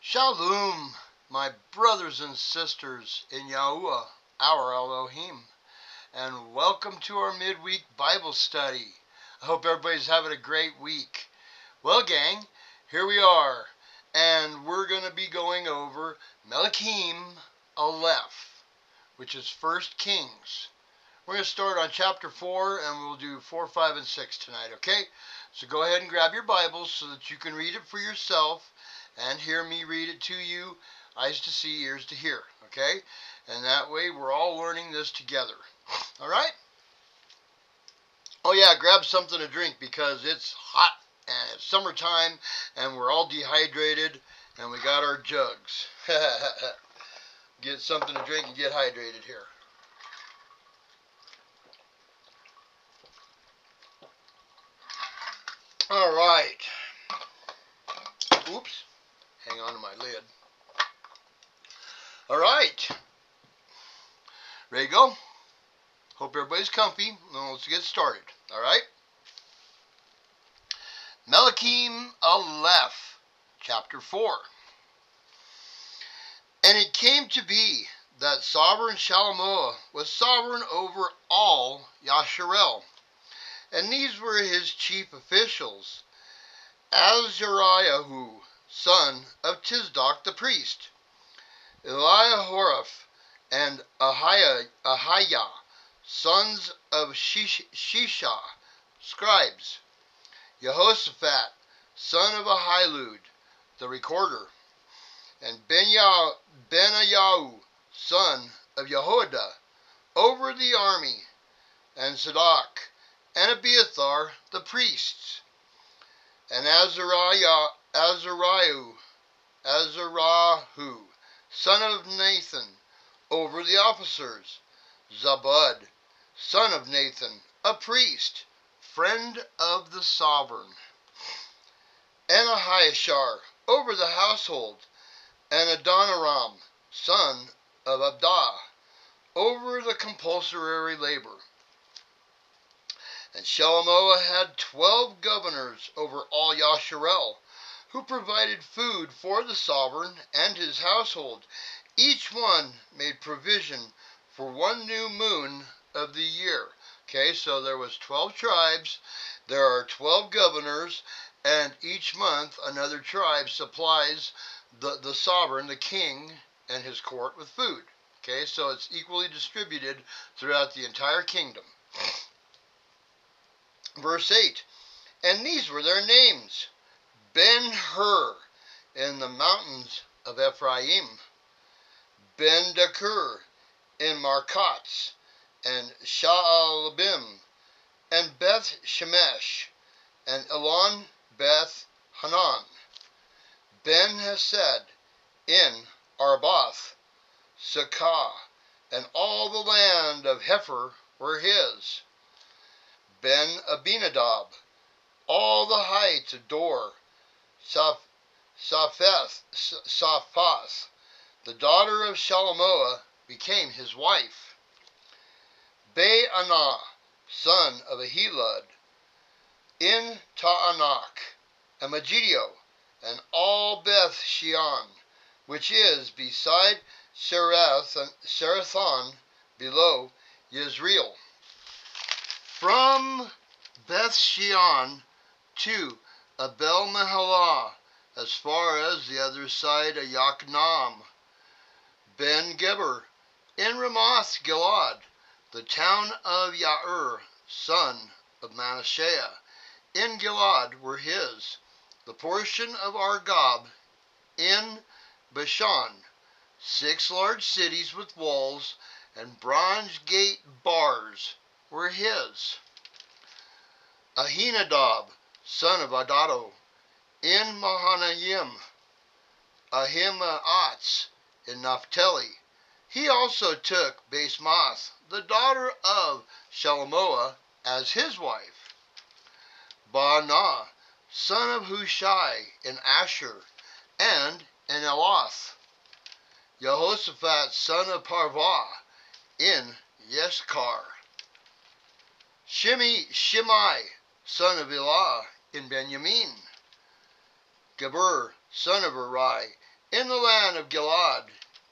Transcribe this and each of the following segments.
Shalom, my brothers and sisters in Yahuwah, our Elohim, and welcome to our Midweek Bible study. I hope everybody's having a great week. Well, gang, here we are, and we're going to be going over Melakim Aleph, which is 1 Kings. We're going to start on chapter 4, and we'll do 4, 5, and 6 tonight, okay? So go ahead and grab your Bibles so that you can read it for yourself and hear me read it to you, eyes to see, ears to hear, okay? And that way we're all learning this together, all right? Oh yeah, grab something to drink because it's hot and it's summertime and we're all dehydrated and we got our jugs. Get something to drink and get hydrated here. All right. Oops. Hang on to my lid. All right. Ready to go? Hope everybody's comfy. Now let's get started. All right. Melakim Aleph, chapter 4. And it came to be that sovereign Shalomoah was sovereign over all Yasharel. And these were his chief officials: Azariahu, son of Tisdoc the priest, Eliahoreph and Ahiah, sons of Shisha, scribes, Jehoshaphat, son of Ahilud, the recorder, and Benayahu, son of Jehoiada, over the army, and Zadok, and Abiathar, the priests, and Azariahu, son of Nathan, over the officers, Zabud, son of Nathan, a priest, friend of the sovereign, and Ahiashar, over the household, and Adoniram, son of Abdah, over the compulsory labor. And Shalomoah had 12 governors over all Yasharel, who provided food for the sovereign and his household. Each one made provision for one new moon of the year. Okay, so there was 12 tribes, there are 12 governors, and each month another tribe supplies the sovereign, the king, and his court with food. Okay, so it's equally distributed throughout the entire kingdom. Verse 8, and these were their names: Ben-Hur in the mountains of Ephraim, Ben-Dekur in Markatz, and Sha'albim, and Beth-Shemesh, and Elon Beth-Hanan, Ben-Hesed in Arbath, Sakah, and all the land of Hepher were his. Ben-Abinadab, all the heights of Dor, Saphath, the daughter of Shalomoah, became his wife. Baanah, son of Ahilud, in Taanach, and Megiddo, and all Beth Shean, which is beside Serathon, below Yezreel. From Beth Shean to Abel Meholah, as far as the other side of Yokneam. Ben Geber in Ramoth Gilad, the town of Yair, son of Manasseh, in Gilad were his. The portion of Argob in Bashan, 6 large cities with walls and bronze gate bars were his. Ahinadab, son of Adado, in Mahanaim, Ahimaatz in Naphtali. He also took Basemath, the daughter of Shalomoah, as his wife. Baanah, son of Hushai, in Asher, and in Eloth. Jehoshaphat, son of Parvah, in Yeskar. Shimei, son of Elah, in Benjamin. Geber, son of Arai, in the land of Gilead,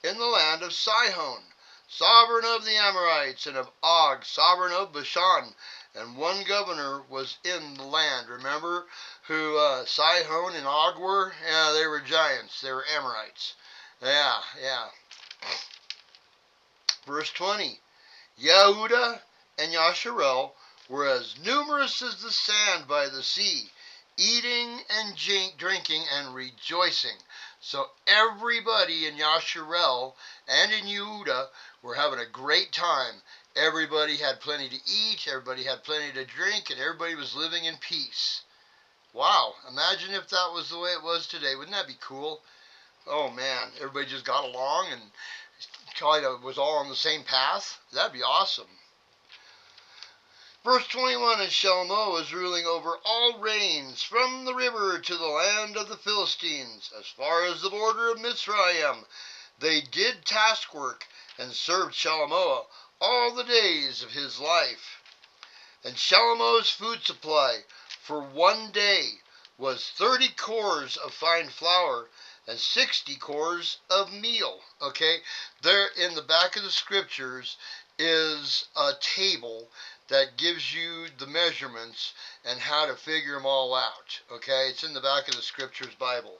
in the land of Sihon, sovereign of the Amorites, and of Og, sovereign of Bashan. And one governor was in the land. Remember who Sihon and Og were? Yeah, they were giants. They were Amorites. Yeah. Verse 20. Yehuda and Yasharel were as numerous as the sand by the sea, eating and drinking and rejoicing. So everybody in Yasharel and in Yehuda were having a great time. Everybody had plenty to eat, everybody had plenty to drink, and everybody was living in peace. Wow, imagine if that was the way it was today. Wouldn't that be cool? Oh man, everybody just got along and kind of was all on the same path. That'd be awesome. Verse 21, and Shelomoh was ruling over all reigns, from the river to the land of the Philistines, as far as the border of Mitzrayim. They did task work and served Shelomoh all the days of his life. And Shelomoh's food supply for one day was 30 cores of fine flour and 60 cores of meal. Okay, there in the back of the scriptures is a table that gives you the measurements and how to figure them all out. Okay, it's in the back of the scriptures Bible.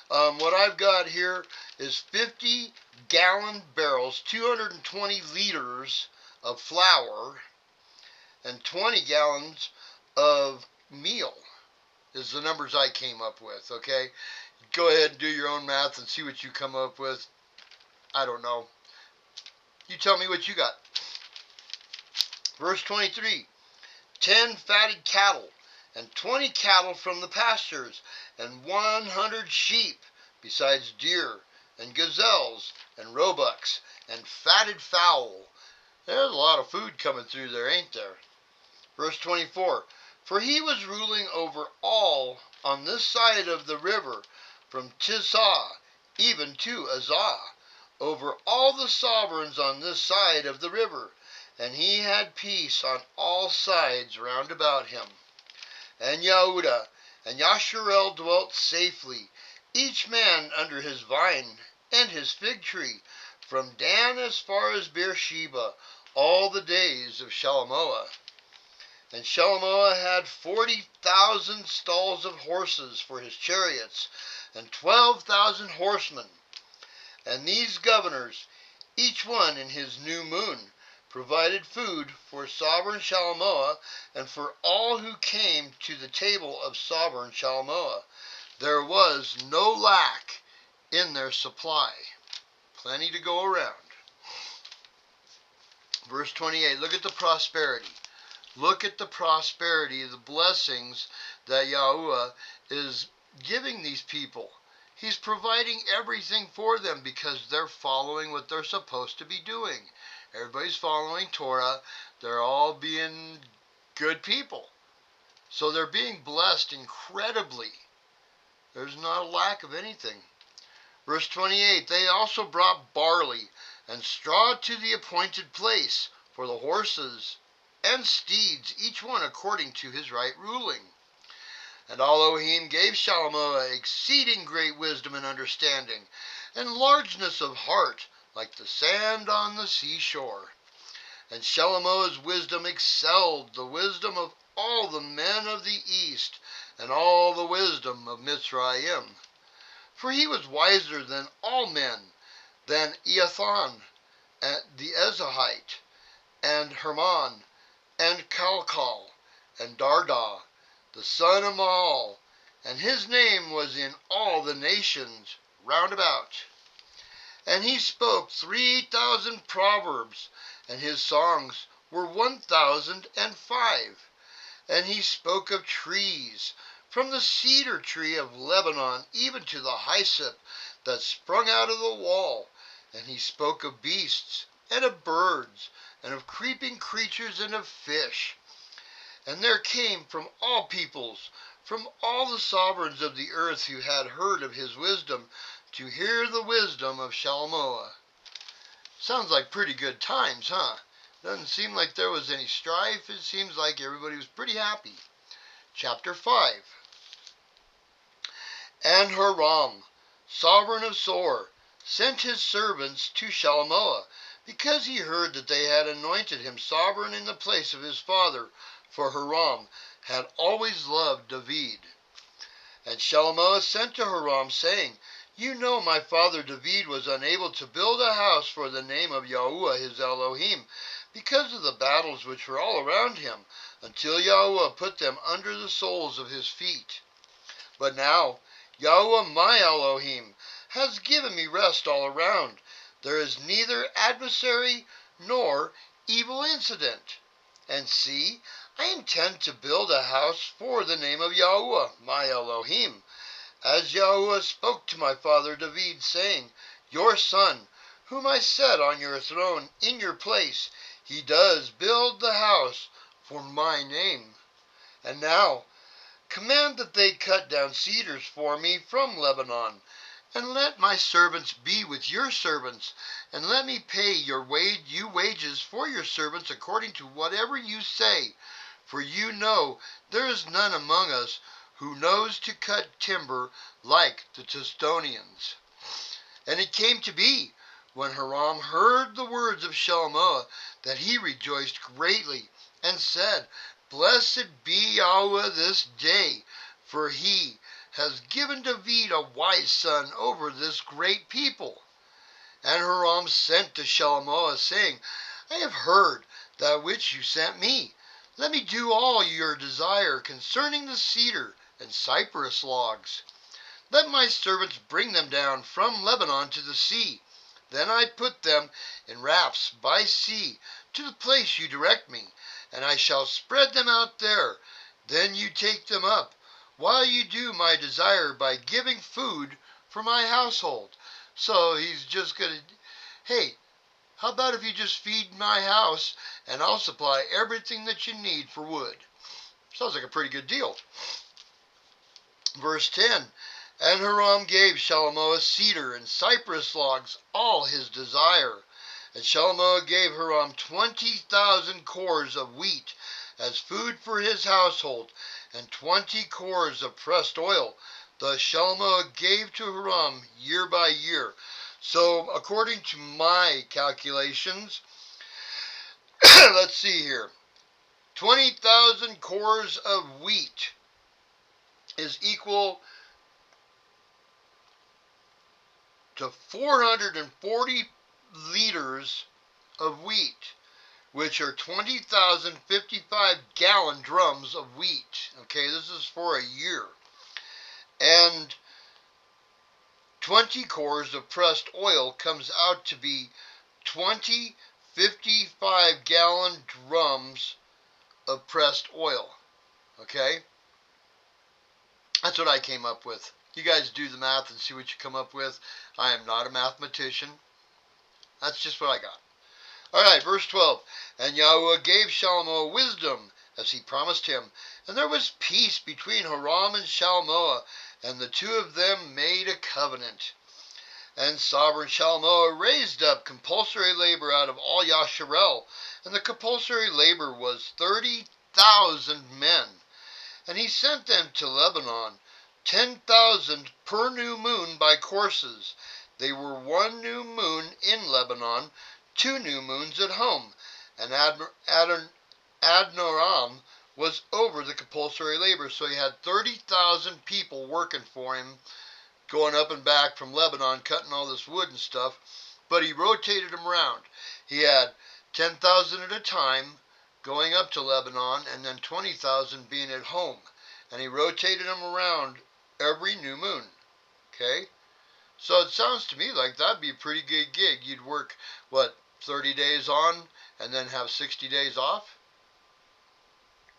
What I've got here is 50-gallon barrels, 220 liters of flour, and 20 gallons of meal is the numbers I came up with. Okay, go ahead and do your own math and see what you come up with. I don't know. You tell me what you got. Verse 23, 10 fatted cattle, and 20 cattle from the pastures, and 100 sheep, besides deer, and gazelles, and roebucks, and fatted fowl. There's a lot of food coming through there, ain't there? Verse 24, for he was ruling over all on this side of the river, from Tisah even to Azah, over all the sovereigns on this side of the river. And he had peace on all sides round about him. And Yehuda and Yasharel dwelt safely, each man under his vine and his fig tree, from Dan as far as Beersheba, all the days of Shelomoh. And Shelomoh had 40,000 stalls of horses for his chariots, and 12,000 horsemen. And these governors, each one in his new moon, provided food for sovereign Shelomoh and for all who came to the table of sovereign Shelomoh. There was no lack in their supply. Plenty to go around. Verse 28, look at the prosperity. Look at the prosperity, the blessings that Yahuwah is giving these people. He's providing everything for them because they're following what they're supposed to be doing. Everybody's following Torah. They're all being good people. So they're being blessed incredibly. There's not a lack of anything. Verse 28, they also brought barley and straw to the appointed place for the horses and steeds, each one according to his right ruling. And Elohim gave Shelomoh exceeding great wisdom and understanding, and largeness of heart, like the sand on the seashore. And Shelomoh's wisdom excelled the wisdom of all the men of the east, and all the wisdom of Mitzrayim. For he was wiser than all men, than Eathan, and the Ezahite, and Hermon, and Calcal, and Darda, the son of Maal, and his name was in all the nations round about. And he spoke 3,000 proverbs, and his songs were 1,005. And he spoke of trees, from the cedar tree of Lebanon even to the hyssop that sprung out of the wall. And he spoke of beasts, and of birds, and of creeping creatures, and of fish. And there came from all peoples, from all the sovereigns of the earth who had heard of his wisdom, to hear the wisdom of Shelomoh. Sounds like pretty good times, huh? Doesn't seem like there was any strife. It seems like everybody was pretty happy. Chapter 5. And Haram, sovereign of Sor, sent his servants to Shalmaneser, because he heard that they had anointed him sovereign in the place of his father, for Hiram had always loved David. And Shalmaneser sent to Hiram, saying, You know my father David was unable to build a house for the name of Yahuwah his Elohim, because of the battles which were all around him, until Yahuwah put them under the soles of his feet. But now Yahuwah my Elohim has given me rest all around. There is neither adversary nor evil incident. And see, I intend to build a house for the name of Yahuwah my Elohim, as Yahuwah spoke to my father David, saying, Your son, whom I set on your throne in your place, he does build the house for my name. And now command that they cut down cedars for me from Lebanon, and let my servants be with your servants, and let me pay you wages for your servants according to whatever you say. For you know there is none among us who knows to cut timber like the Tostonians. And it came to be, when Hiram heard the words of Shalmaneser, that he rejoiced greatly, and said, Blessed be Yahuwah this day, for he has given David a wise son over this great people. And Hiram sent to Shalmaneser, saying, I have heard that which you sent me. Let me do all your desire concerning the cedar and cypress logs. Let my servants bring them down from Lebanon to the sea. Then I put them in rafts by sea to the place you direct me, and I shall spread them out there. Then you take them up, while you do my desire by giving food for my household. So he's just going to, hey, how about if you just feed my house, and I'll supply everything that you need for wood? Sounds like a pretty good deal. Verse 10, And Hiram gave Shalmaneser cedar and cypress logs, all his desire. And Shalmaneser gave Hiram 20,000 cores of wheat as food for his household, and 20 cores of pressed oil. Thus Shalmaneser gave to Hiram year by year. So according to my calculations, let's see here, 20,000 cores of wheat is equal to 440 liters of wheat, which are 20,055 gallon drums of wheat. Okay, this is for a year. And 20 cores of pressed oil comes out to be 20 55-gallon drums of pressed oil. Okay? That's what I came up with. You guys do the math and see what you come up with. I am not a mathematician. That's just what I got. Alright, verse 12. And Yahuwah gave Shalmaneser wisdom, as he promised him. And there was peace between Hiram and Shalmaneser, and the two of them made a covenant. And sovereign Shalmaneser raised up compulsory labor out of all Yasharel, and the compulsory labor was 30,000 men. And he sent them to Lebanon, 10,000 per new moon by courses. They were 1 new moon in Lebanon, 2 new moons at home. And Adnoram was over the compulsory labor, so he had 30,000 people working for him, going up and back from Lebanon, cutting all this wood and stuff, but he rotated them around. He had 10,000 at a time going up to Lebanon, and then 20,000 being at home. And he rotated them around every new moon. Okay? So it sounds to me like that'd be a pretty good gig. You'd work, 30 days on, and then have 60 days off?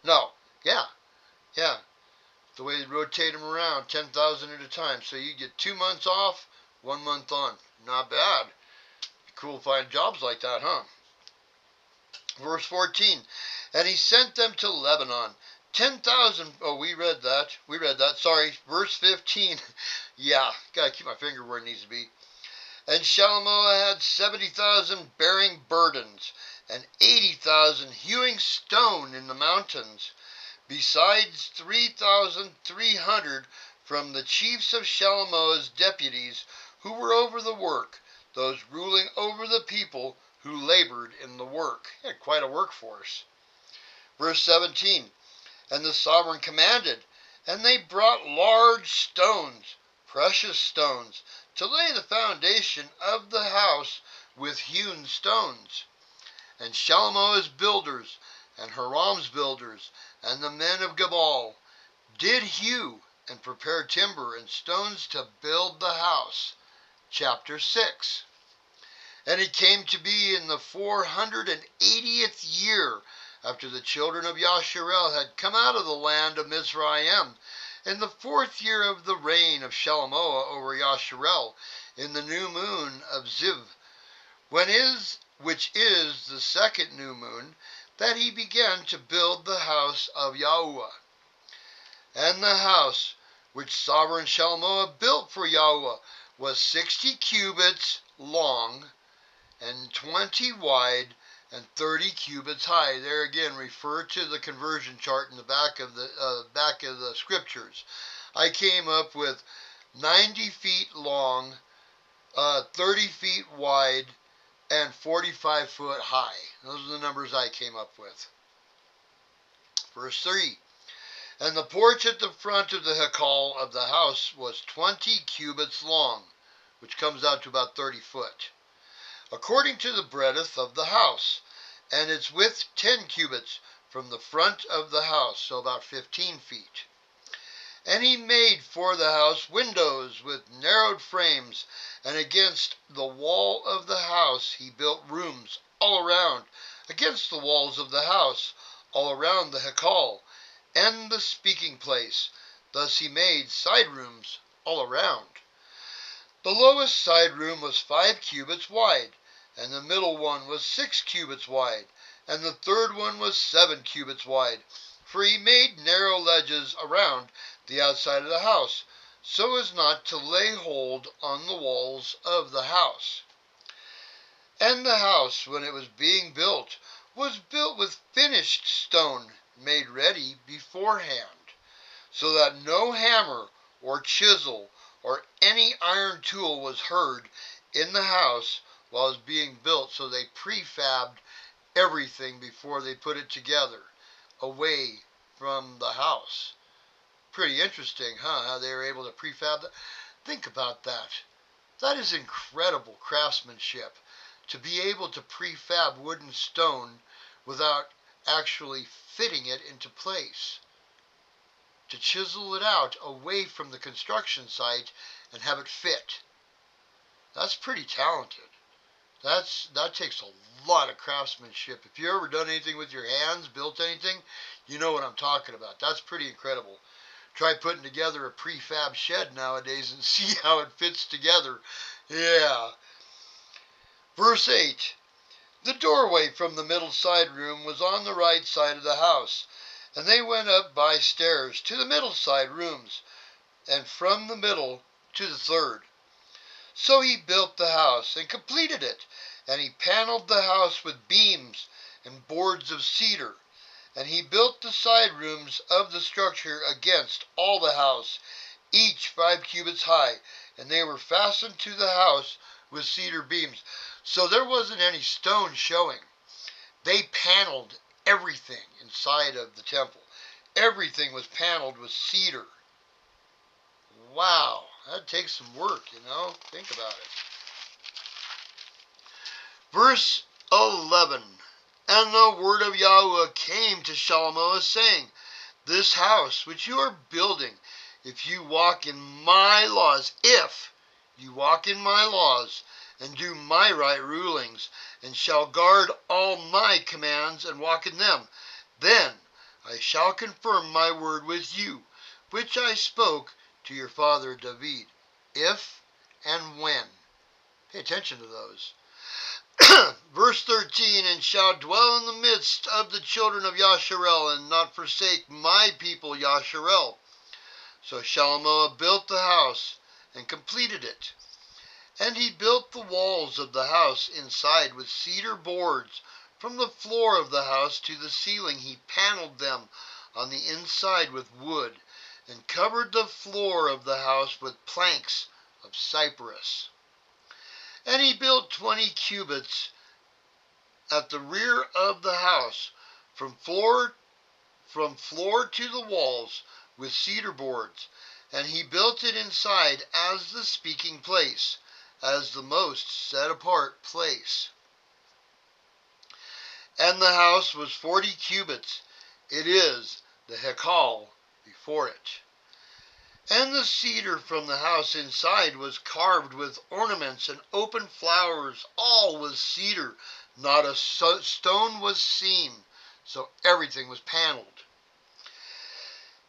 No. Yeah. The way they rotate them around, 10,000 at a time. So you get 2 months off, 1 month on. Not bad. Cool to find jobs like that, huh? Verse 14. And he sent them to Lebanon. 10,000. Oh, we read that. Sorry. Verse 15. Yeah, gotta keep my finger where it needs to be. And Shalmaneser had 70,000 bearing burdens, and 80,000 hewing stone in the mountains, besides 3,300 from the chiefs of Shalomo's deputies who were over the work, those ruling over the people who labored in the work. He had quite a workforce. Verse 17, and the sovereign commanded, and they brought large stones, precious stones, to lay the foundation of the house with hewn stones. And Shalomo's builders, and Hiram's builders, and the men of Gebal did hew and prepare timber and stones to build the house. Chapter 6. And it came to be in the 480th year after the children of Yasharel had come out of the land of Mizraim, in the 4th year of the reign of Shalomo over Yasharel, in the new moon of Ziv, which is the 2nd new moon, that he began to build the house of Yahuwah. And the house which sovereign Shalomo built for Yahuwah was 60 cubits long, and 20 wide, and 30 cubits high. There again, refer to the conversion chart in the back of the scriptures. I came up with 90 feet long, 30 feet wide, and 45 foot high. Those are the numbers I came up with. Verse 3. And the porch at the front of the hekal of the house was 20 cubits long, which comes out to about 30 foot, according to the breadth of the house, and its width 10 cubits from the front of the house, so about 15 feet. And he made for the house windows with narrowed frames, and against the wall of the house he built rooms all around, against the walls of the house, all around the hekal, and the speaking place. Thus he made side rooms all around. The lowest side room was 5 cubits wide, and the middle one was 6 cubits wide, and the third one was 7 cubits wide. For he made narrow ledges around the outside of the house, so as not to lay hold on the walls of the house. And the house, when it was being built, was built with finished stone, made ready beforehand, so that no hammer or chisel or any iron tool was heard in the house while it was being built. So they prefabbed everything before they put it together, away from the house. Pretty interesting, huh? How they were able to prefab that. Think about that. That is incredible craftsmanship, to be able to prefab wood and stone without actually fitting it into place, to chisel it out away from the construction site and have it fit. That's pretty talented. That takes a lot of craftsmanship. If you've ever done anything with your hands, built anything, you know what I'm talking about. That's pretty incredible. Try putting together a prefab shed nowadays and see how it fits together. Yeah. Verse 8. The doorway from the middle side room was on the right side of the house, and they went up by stairs to the middle side rooms, and from the middle to the third. So he built the house and completed it, and he paneled the house with beams and boards of cedar. And he built the side rooms of the structure against all the house, each 5 cubits high, and they were fastened to the house with cedar beams. So there wasn't any stone showing. They paneled everything inside of the temple. Everything was paneled with cedar. Wow, that takes some work, you know. Think about it. Verse 11. And the word of Yahweh came to Shalomo, saying, This house which you are building, if you walk in my laws, and do my right rulings, and shall guard all my commands and walk in them, then I shall confirm my word with you, which I spoke to your father David, if and when. Pay attention to those. Verse 13, and shall dwell in the midst of the children of Yasharel, and not forsake my people Yasharel. So Shalomo built the house and completed it. And he built the walls of the house inside with cedar boards. From the floor of the house to the ceiling he paneled them on the inside with wood, and covered the floor of the house with planks of cypress. And he built 20 cubits at the rear of the house, from floor to the walls, with cedar boards. And he built it inside as the speaking place, as the most set apart place. And the house was 40 cubits. It is the Hekal before it. And the cedar from the house inside was carved with ornaments and open flowers. All was cedar. Not a stone was seen. So everything was paneled.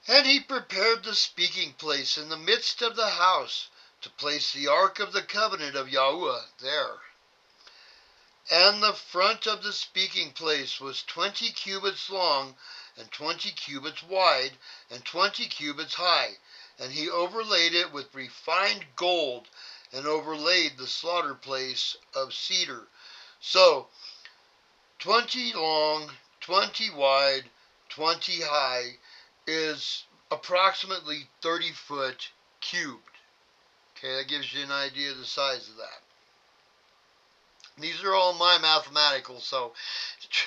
And he prepared the speaking place in the midst of the house, to place the ark of the covenant of Yahuwah there. And the front of the speaking place was 20 cubits long, and 20 cubits wide, and 20 cubits high. And he overlaid it with refined gold, and overlaid the slaughter place of cedar. So 20 long, 20 wide, 20 high is approximately 30-foot cubed. Okay, that gives you an idea of the size of that. These are all my mathematicals, so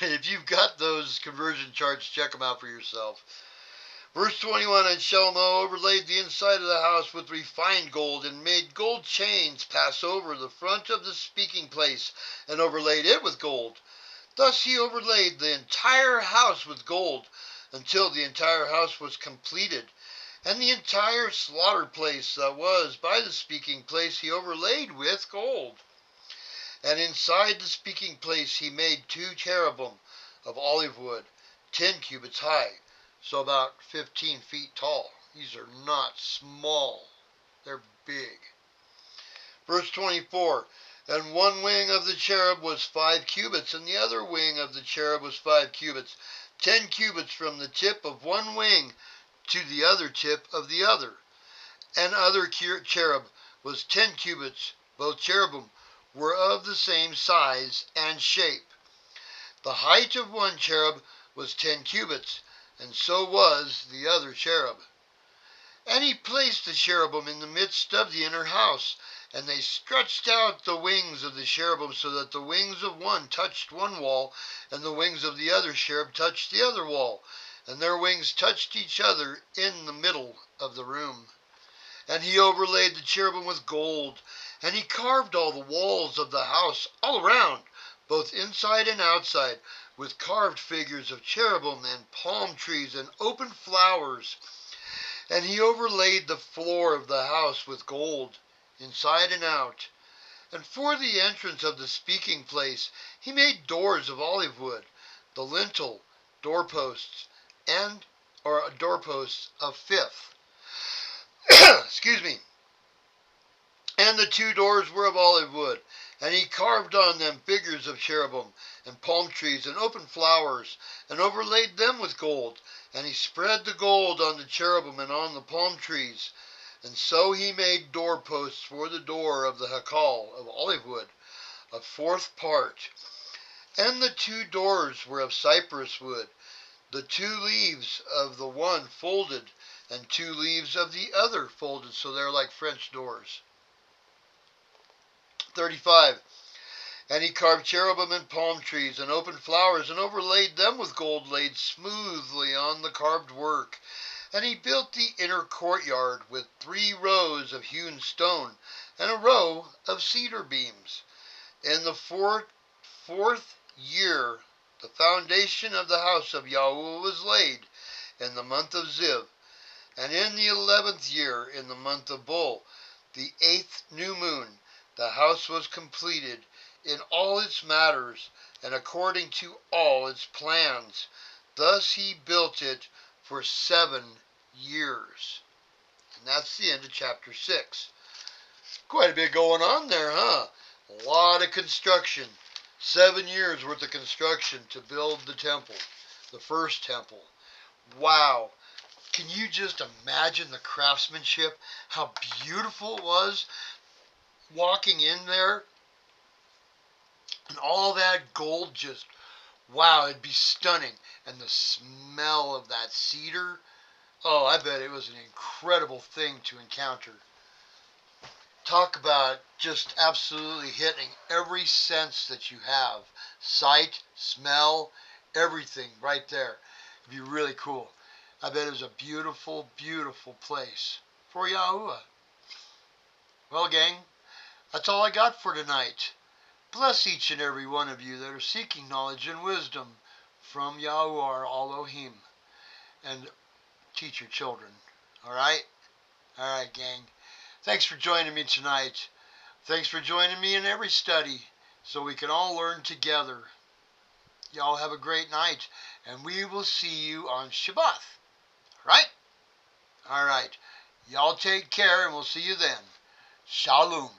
if you've got those conversion charts, check them out for yourself. Verse 21, and Shlomo overlaid the inside of the house with refined gold, and made gold chains pass over the front of the speaking place, and overlaid it with gold. Thus he overlaid the entire house with gold, until the entire house was completed. And the entire slaughter place that was by the speaking place he overlaid with gold. And inside the speaking place he made 2 cherubim of olive wood, 10 cubits high, so about 15 feet tall. These are not small. They're big. Verse 24, and one wing of the cherub was 5 cubits, and the other wing of the cherub was 5 cubits, 10 cubits from the tip of one wing to the other tip of the other. And other cherub was 10 cubits. Both cherubim were of the same size and shape. The height of one cherub was 10 cubits, and so was the other cherub. And he placed the cherubim in the midst of the inner house, and they stretched out the wings of the cherubim, so that the wings of one touched one wall, and the wings of the other cherub touched the other wall, and their wings touched each other in the middle of the room. And he overlaid the cherubim with gold, and he carved all the walls of the house all around, both inside and outside, with carved figures of cherubim and palm trees and open flowers. And he overlaid the floor of the house with gold, inside and out. And for the entrance of the speaking place he made doors of olive wood, the lintel, doorposts, doorposts of fifth. Excuse me. And the 2 doors were of olive wood, and he carved on them figures of cherubim, and palm trees, and open flowers, and overlaid them with gold. And he spread the gold on the cherubim and on the palm trees. And so he made doorposts for the door of the Hekal of olive wood, a 4th part. And the 2 doors were of cypress wood, the 2 leaves of the one folded, and 2 leaves of the other folded, so they're like French doors. 35. And he carved cherubim and palm trees and open flowers, and overlaid them with gold laid smoothly on the carved work. And he built the inner courtyard with 3 rows of hewn stone, and a row of cedar beams. In the 4th year the foundation of the house of Yahuwah was laid, in the month of Ziv. And in the 11th year, in the month of Bul, the 8th new moon, the house was completed in all its matters, and according to all its plans. Thus he built it for 7 years. And that's the end of chapter 6. Quite a bit going on there, huh? A lot of construction. 7 years worth of construction to build the temple, the first temple. Wow. Can you just imagine the craftsmanship? How beautiful it was walking in there, and all that gold, wow, it'd be stunning. And the smell of that cedar, Oh, I bet it was an incredible thing to encounter. Talk about just absolutely hitting every sense that you have. Sight, smell, everything right there. It'd be really cool. I bet it was a beautiful, beautiful place for Yahuwah. Well, gang, that's all I got for tonight. Bless each and every one of you that are seeking knowledge and wisdom from Yahuwah our Elohim. And teach your children. All right? All right, gang. Thanks for joining me tonight. Thanks for joining me in every study so we can all learn together. Y'all have a great night, and we will see you on Shabbat. Right? All right. Y'all take care, and we'll see you then. Shalom.